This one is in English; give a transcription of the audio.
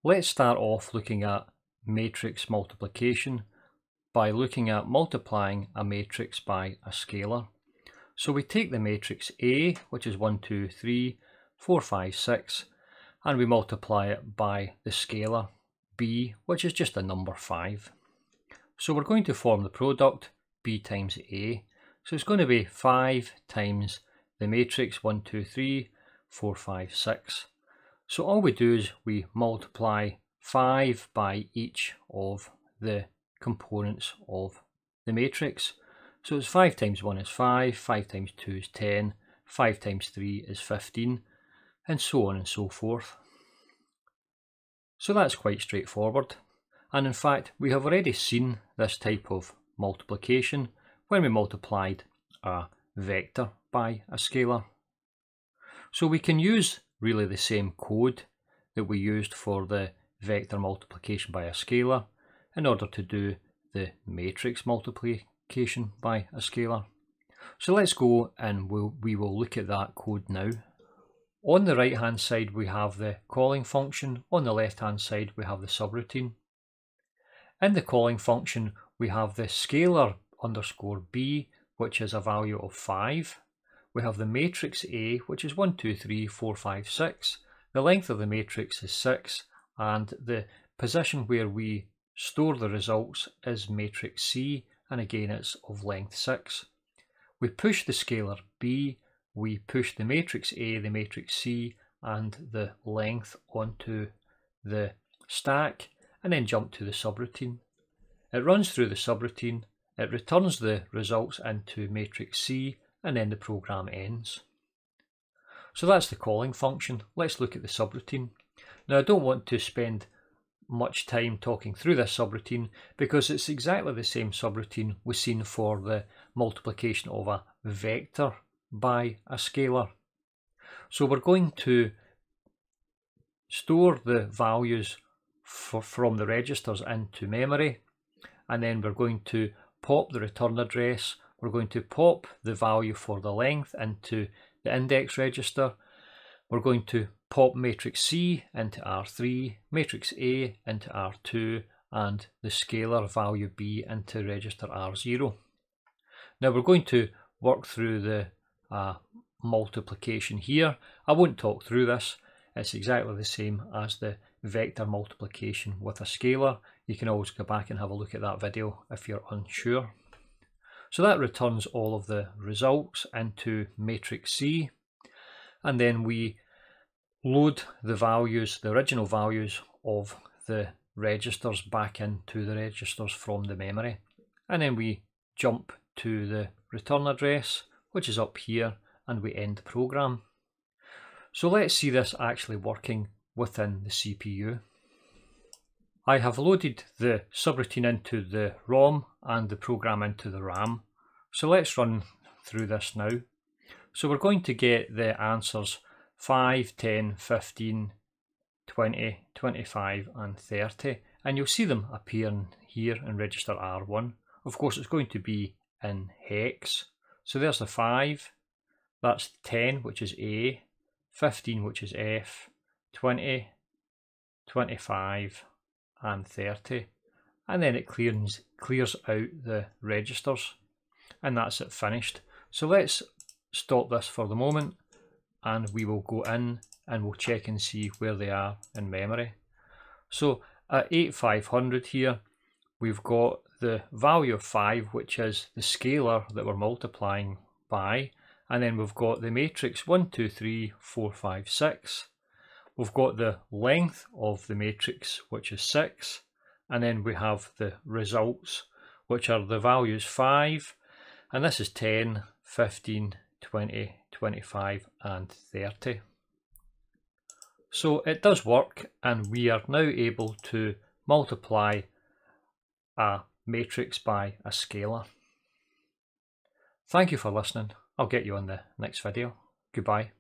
Let's start off looking at matrix multiplication by looking at multiplying a matrix by a scalar. So we take the matrix A, which is 1, 2, 3, 4, 5, 6, and we multiply it by the scalar B, which is just a number 5. So we're going to form the product B times A. So it's going to be 5 times the matrix 1, 2, 3, 4, 5, 6. So all we do is we multiply 5 by each of the components of the matrix. So it's 5 times 1 is 5, 5 times 2 is 10, 5 times 3 is 15, and so on and so forth. So that's quite straightforward. And in fact, we have already seen this type of multiplication when we multiplied a vector by a scalar. So we can use really the same code that we used for the vector multiplication by a scalar in order to do the matrix multiplication by a scalar. So let's go and we will look at that code now. On the right hand side we have the calling function, on the left hand side we have the subroutine. In the calling function we have the scalar underscore b, which is a value of 5. We have the matrix A, which is 1, 2, 3, 4, 5, 6. The length of the matrix is 6, and the position where we store the results is matrix C, and again it's of length 6. We push the scalar B, we push the matrix A, the matrix C, and the length onto the stack, and then jump to the subroutine. It runs through the subroutine, it returns the results into matrix C, and then the program ends. So that's the calling function. Let's look at the subroutine. Now I don't want to spend much time talking through this subroutine because it's exactly the same subroutine we've seen for the multiplication of a vector by a scalar. So we're going to store the values from the registers into memory, and then we're going to pop the return address. We're going to pop the value for the length into the index register. We're going to pop matrix C into R3, matrix A into R2, and the scalar value B into register R0. Now we're going to work through the multiplication here. I won't talk through this. It's exactly the same as the vector multiplication with a scalar. You can always go back and have a look at that video if you're unsure. So that returns all of the results into matrix C, and then we load the values, the original values of the registers back into the registers from the memory, and then we jump to the return address, which is up here, and we end the program. So let's see this actually working within the CPU. I have loaded the subroutine into the ROM and the program into the RAM. So let's run through this now. So we're going to get the answers 5, 10, 15, 20, 25 and 30, and you'll see them appearing here in register R1. Of course it's going to be in hex. So there's the 5, that's 10 which is A, 15 which is F, 20, 25 and 30, and then it clears out the registers, and that's it finished. So let's stop this for the moment and we will go in and we'll check and see where they are in memory. So at 8500 here we've got the value of 5, which is the scalar that we're multiplying by, and then we've got the matrix 1, 2, 3, 4, 5, 6. We've got the length of the matrix, which is 6, and then we have the results, which are the values 5, and this is 10, 15, 20, 25 and 30. So it does work, and we are now able to multiply a matrix by a scalar. Thank you for listening. I'll get you on the next video. Goodbye.